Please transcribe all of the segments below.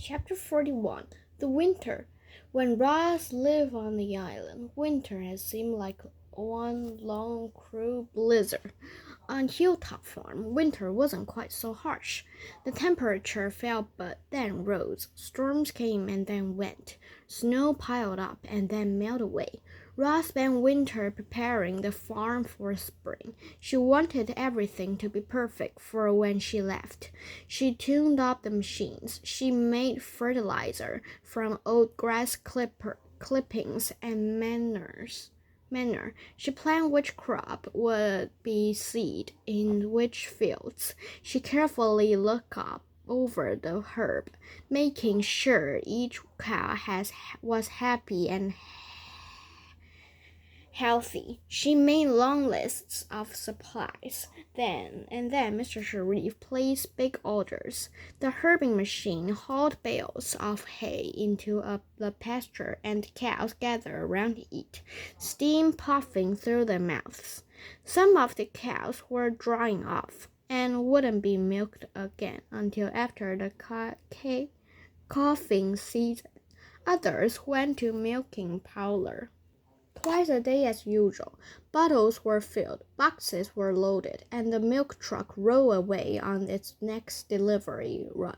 Chapter 41 The Winter. When Ross lived on the island, winter had seemed like one long, cruel blizzard. On Hilltop Farm, winter wasn't quite so harsh. The temperature fell but then rose. Storms came and then went. Snow piled up and then melted away. Ross spent winter preparing the farm for spring. She wanted everything to be perfect for when she left. She tuned up the machines. She made fertilizer from old grass clippings and manure. She planned which crop would be seed in which fields. She carefully looked up over the herd, making sure each cow was happy and healthy. She made long lists of supplies. Then Mr. Sharif placed big orders. The herbing machine hauled bales of hay into the pasture, and the cows gathered around to eat, steam puffing through their mouths. Some of the cows were drying off and wouldn't be milked again until after the calving season. Others went to milking parlor twice a day as usual. Bottles were filled, boxes were loaded, and the milk truck rolled away on its next delivery run.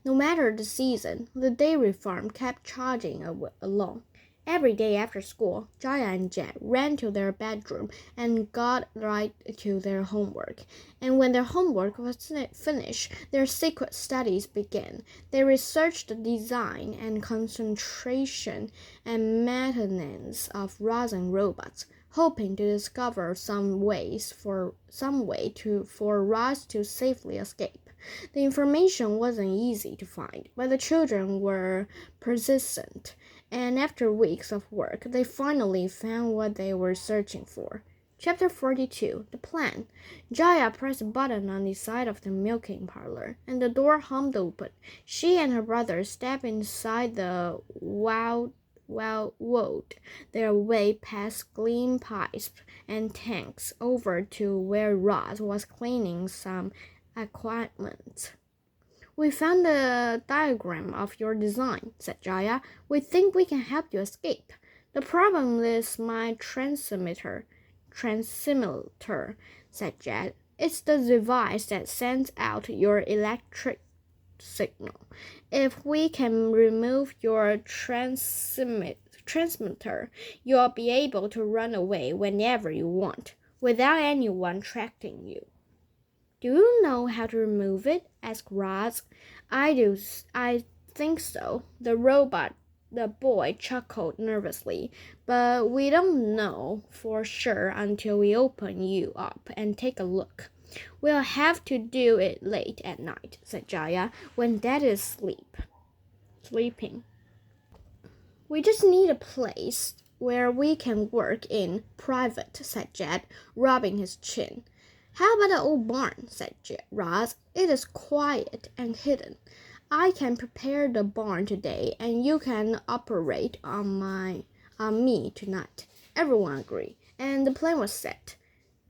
No matter the season, the dairy farm kept charging along. Every day after school, Jaya and Jet ran to their bedroom and got right to their homework. And when their homework was finished, their secret studies began. They researched the design and concentration and maintenance of rosin robots, hoping to discover some way for Roz to safely escape. The information wasn't easy to find, but the children were persistent, and after weeks of work, they finally found what they were searching for. Chapter 42 The Plan. Jaya pressed a button on the side of the milking parlor, and the door hummed open. She and her brother stepped inside the wound their way past gleam pipes and tanks over to where Roz was cleaning some equipment. We found the diagram of your design, said Jaya. We think we can help you escape. The problem is my transmitter, said Jet. It's the device that sends out your electric signal. If we can remove your transmitter, you'll be able to run away whenever you want, without anyone tracking you. Do you know how to remove it? Asked Roz. I do. I think so. The boy chuckled nervously. But we don't know for sure until we open you up and take a look. We'll have to do it late at night, said Jaya, when Dad is sleeping. We just need a place where we can work in private, said Jed, rubbing his chin. How about the old barn, said Roz. It is quiet and hidden. I can prepare the barn today, and you can operate on me tonight. Everyone agreed, and the plan was set.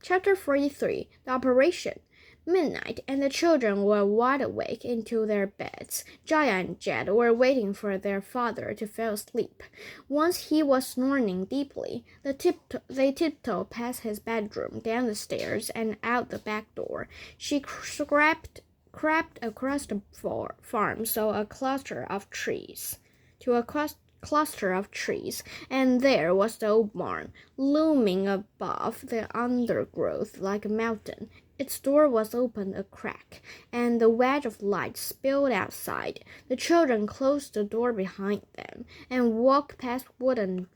Chapter 43 The Operation. Midnight, and the children were wide awake into their beds. Jaya and Jed were waiting for their father to fall asleep. Once he was snoring deeply, they tiptoed past his bedroom, down the stairs, and out the back door. She crept across the farm to a cluster of trees, and there was the old barn, looming above the undergrowth like a mountain. Its door was open a crack, and the wedge of light spilled outside. The children closed the door behind them and walked past wooden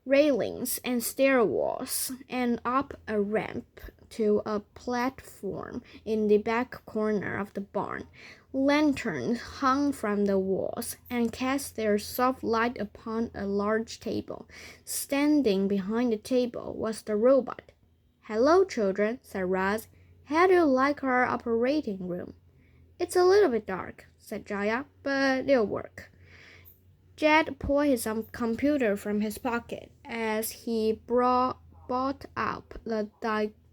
railings and stair walls, and up a ramp to a platform in the back corner of the barn. Lanterns hung from the walls and cast their soft light upon a large table. Standing behind the table was the robot. Hello, children, said Roz. How do you like our operating room? It's a little bit dark, said Jaya, but it'll work. Jed pulled his computer from his pocket as he brought up the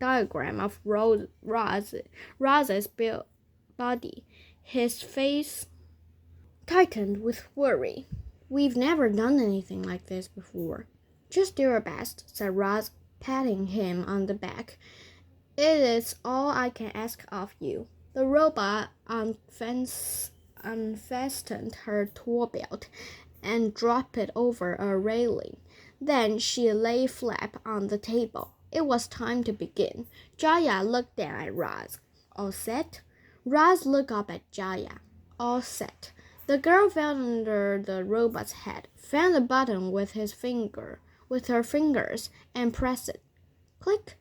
diagram of Roz's body. His face tightened with worry. We've never done anything like this before. Just do your best, said Roz, patting him on the back. It is all I can ask of you. The robot unfastened her tool belt and dropped it over a railing. Then she lay flat on the table. It was time to begin. Jaya looked down at Roz. All set? Roz looked up at Jaya. All set. The girl felt under the robot's head, found the button with her fingers, and pressed it. Click.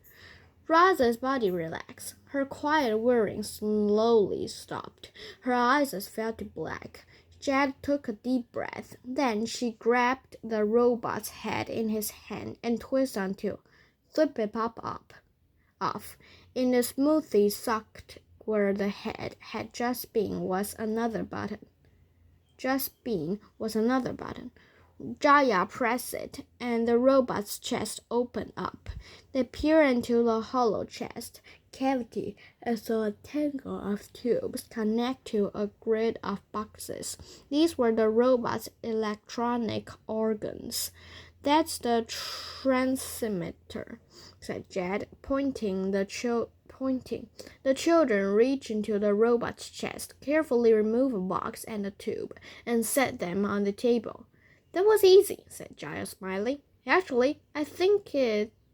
Roz's body relaxed. Her quiet whirring slowly stopped. Her eyes fell to black. Jed took a deep breath. Then she grabbed the robot's head in his hand and twisted until flip it off. In the smoothie socket where the head had just been was another button. Jaya pressed it, and the robot's chest opened up. They peered into the hollow chest cavity and saw a tangle of tubes connect to a grid of boxes. These were the robot's electronic organs. That's the transmitter, said Jed, pointing. The children reached into the robot's chest, carefully removed a box and a tube, and set them on the table. That was easy, said Jaya, smiling. Actually, I think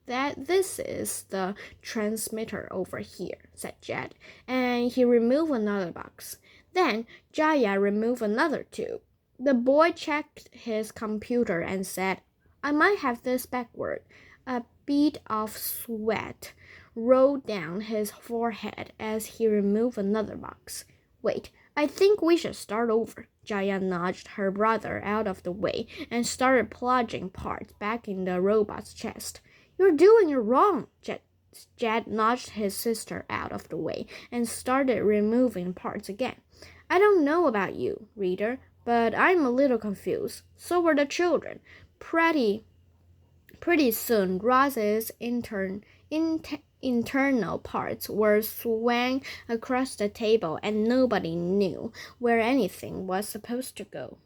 that this is the transmitter over here, said Jed, and he removed another box. Then Jaya removed another tube. The boy checked his computer and said, I might have this backward. A bead of sweat rolled down his forehead as he removed another box. Wait, I think we should start over. Jaya nudged her brother out of the way and started plunging parts back in the robot's chest. You're doing it wrong. Jed nudged his sister out of the way and started removing parts again. I don't know about you, reader, but I'm a little confused. So were the children. Pretty soon, Roz's internal parts were swung across the table, and nobody knew where anything was supposed to go.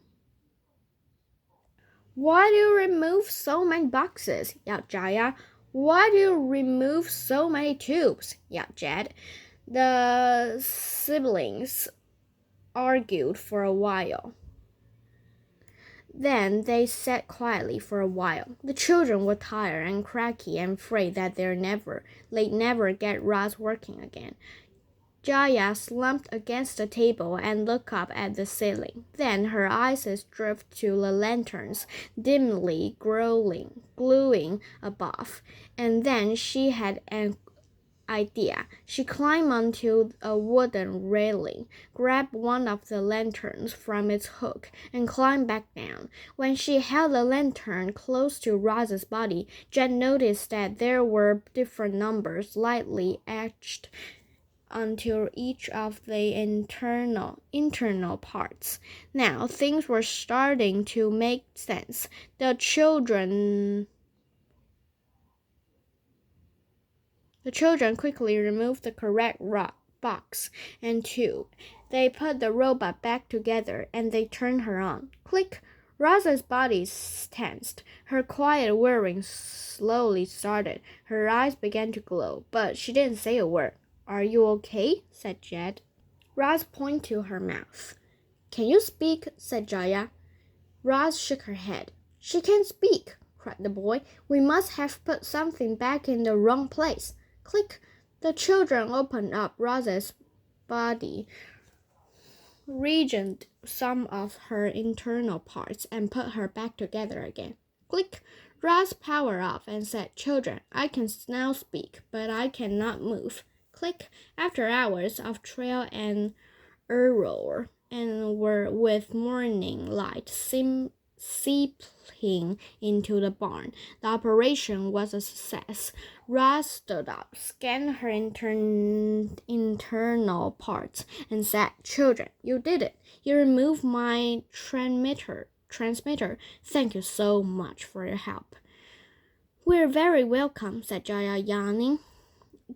Why do you remove so many boxes? Yelled Jaya. Why do you remove so many tubes? Yelled Jed. The siblings argued for a while. Then they sat quietly for a while. The children were tired and cranky and afraid that they'd never get Roz working again. Jaya slumped against the table and looked up at the ceiling. Then her eyes drifted to the lanterns dimly glowing above. And then she had an idea. She climbed onto a wooden railing, grabbed one of the lanterns from its hook, and climbed back down. When she held the lantern close to Roz's body, Jen noticed that there were different numbers lightly etched onto each of the internal parts. Now things were starting to make sense. The children quickly removed the correct box and tube. They put the robot back together and they turned her on. Click! Rosa's body tensed. Her quiet whirring slowly started. Her eyes began to glow, but she didn't say a word. Are you okay? Said Jed. Roz pointed to her mouth. Can you speak? Said Jaya. Roz shook her head. She can't speak, cried the boy. We must have put something back in the wrong place. Click! The children opened up Roz's body, rearranged some of her internal parts, and put her back together again. Click! Roz powered off and said, Children, I can now speak, but I cannot move. Click! After hours of trial and error, and with morning light seeping into the barn, the operation was a success. Roz stood up, scanned her internal parts, and said, Children, you did it. You removed my transmitter. Thank you so much for your help. We're very welcome, said Jaya, yawning.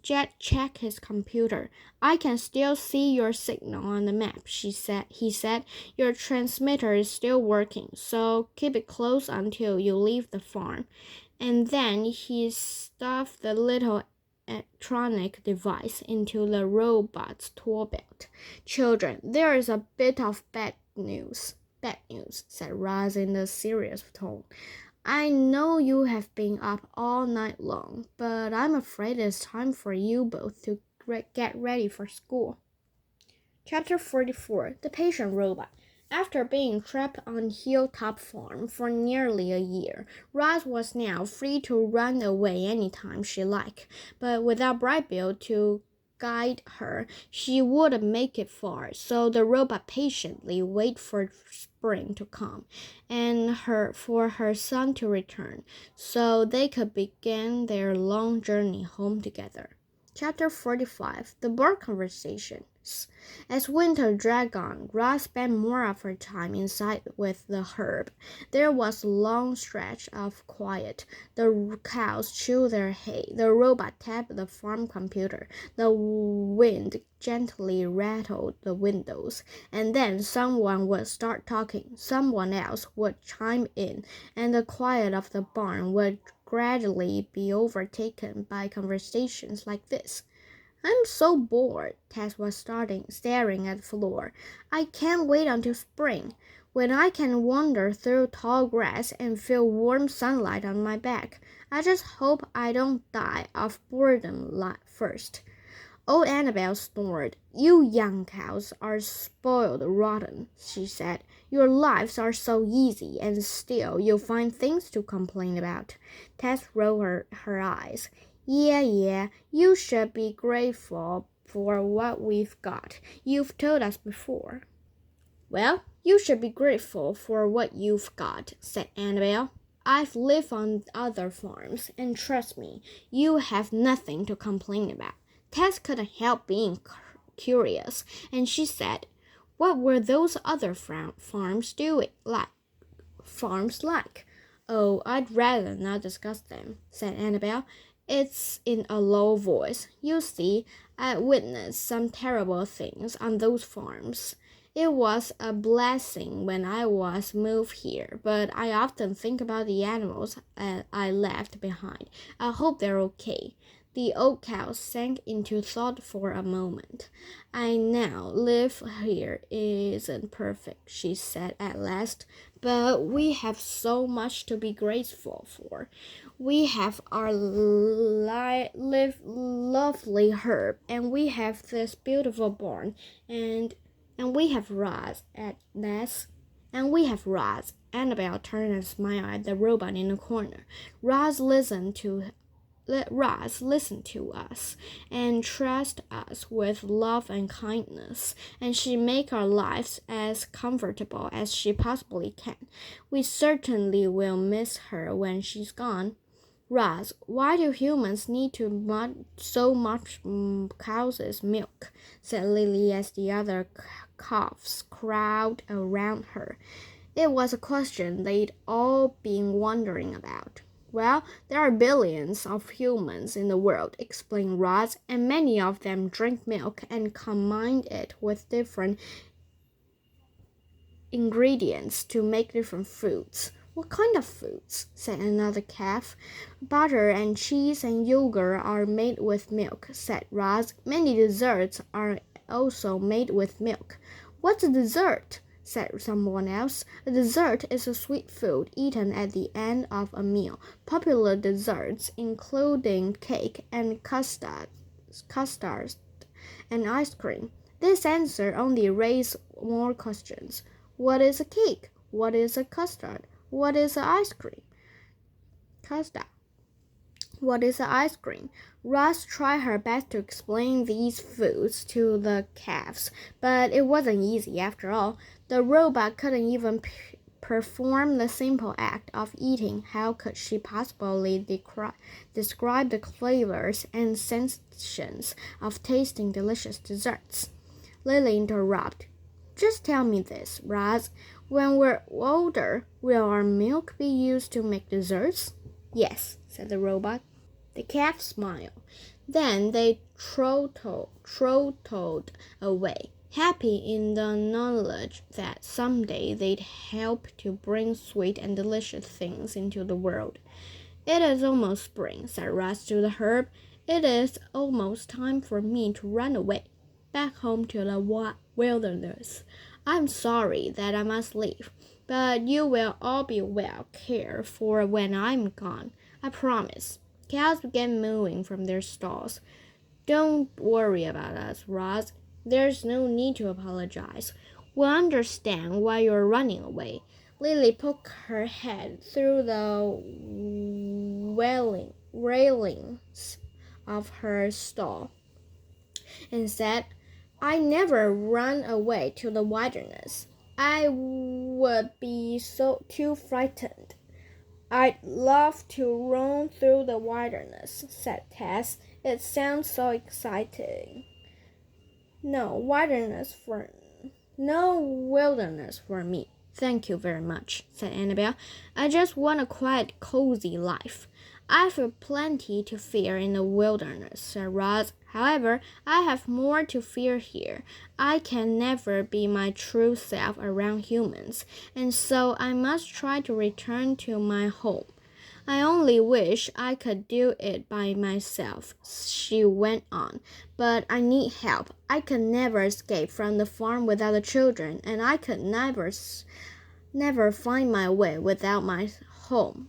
Jet checked his computer. I can still see your signal on the map, he said. Your transmitter is still working, so keep it close until you leave the farm. And then he stuffed the little electronic device into the robot's tool belt. Children, there is a bit of bad news. Bad news, said Roz in a serious tone. I know you have been up all night long, but I'm afraid it's time for you both to get ready for school. Chapter 44, The Patient Robot. After being trapped on Hilltop Farm for nearly a year, Roz was now free to run away anytime she liked, but without Brightbill to guide her, she wouldn't make it far, so the robot patiently waited for spring to come and for her son to return, so they could begin their long journey home together. Chapter 45, The Bird Conversations. As winter dragged on, Roz spent more of her time inside with the herd. There was a long stretch of quiet. The cows chewed their hay. The robot tapped the farm computer. The wind gently rattled the windows. And then someone would start talking. Someone else would chime in, and the quiet of the barn would gradually be overtaken by conversations like this. I'm so bored, Tess was staring at the floor. I can't wait until spring, when I can wander through tall grass and feel warm sunlight on my back. I just hope I don't die of boredom first. Old Annabel snored. You young cows are spoiled rotten, she said. Your lives are so easy, and still you find things to complain about. Tess rolled her eyes. Yeah, you should be grateful for what we've got. You've told us before. Well, you should be grateful for what you've got, said Annabel. I've lived on other farms, and trust me, you have nothing to complain about. Tess couldn't help being curious, and she said, what were those other farms like? Oh, I'd rather not discuss them, said Annabel. It's in a low voice. You see, I witnessed some terrible things on those farms. It was a blessing when I was moved here, but I often think about the animals I left behind. I hope they're okay. The old cow sank into thought for a moment. I now live here isn't perfect, she said at last, but we have so much to be grateful for. We have our lovely herb, and we have this beautiful barn, and we have Roz at last. And we have Roz. Annabel turned and smiled at the robot in the corner. Roz listened to us and trust us with love and kindness, and she make our lives as comfortable as she possibly can. We certainly will miss her when she's gone. Roz, why do humans need so much cow's milk? Said Lily as the other calves crowded around her. It was a question they'd all been wondering about. Well, there are billions of humans in the world, explained Roz, and many of them drink milk and combine it with different ingredients to make different foods. What kind of foods? Said another calf. Butter and cheese and yogurt are made with milk, said Roz. Many desserts are also made with milk. What's a dessert? Said someone else. A dessert is a sweet food eaten at the end of a meal. Popular desserts including cake and custard and ice cream. This answer only raised more questions. What is a cake? What is a custard? What is ice cream? Custard. What is ice cream? Roz tried her best to explain these foods to the calves, but it wasn't easy after all. The robot couldn't even perform the simple act of eating. How could she possibly describe the flavors and sensations of tasting delicious desserts? Lily interrupted. Just tell me this, Roz. When we're older, will our milk be used to make desserts? Yes, said the robot. The calves smiled. Then they trotted away, happy in the knowledge that someday they'd help to bring sweet and delicious things into the world. It is almost spring, said Russ to the herb. It is almost time for me to run away, back home to the wilderness. I'm sorry that I must leave, but you will all be well cared for when I'm gone. I promise. Cows began mooing from their stalls. Don't worry about us, Roz. There's no need to apologize. We'll understand why you're running away. Lily poked her head through the railings of her stall and said, I never run away to the wilderness. I would be too frightened. I'd love to roam through the wilderness, said Tess. It sounds so exciting. No wilderness for me. Thank you very much, said Annabel. I just want a quiet, cozy life. I feel plenty to fear in the wilderness, said Roz. However, I have more to fear here. I can never be my true self around humans, and so I must try to return to my home. I only wish I could do it by myself, she went on, but I need help. I could never escape from the farm without the children, and I could never find my way home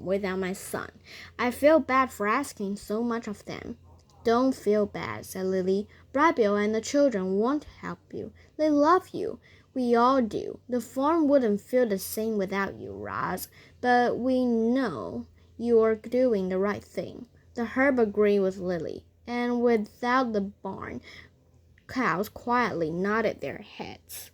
without my son. I feel bad for asking so much of them. Don't feel bad, said Lily. Bribel and the children won't help you. They love you. We all do. The farm wouldn't feel the same without you, Roz, but we know you're doing the right thing. The herb agreed with Lily, and without the barn, cows quietly nodded their heads.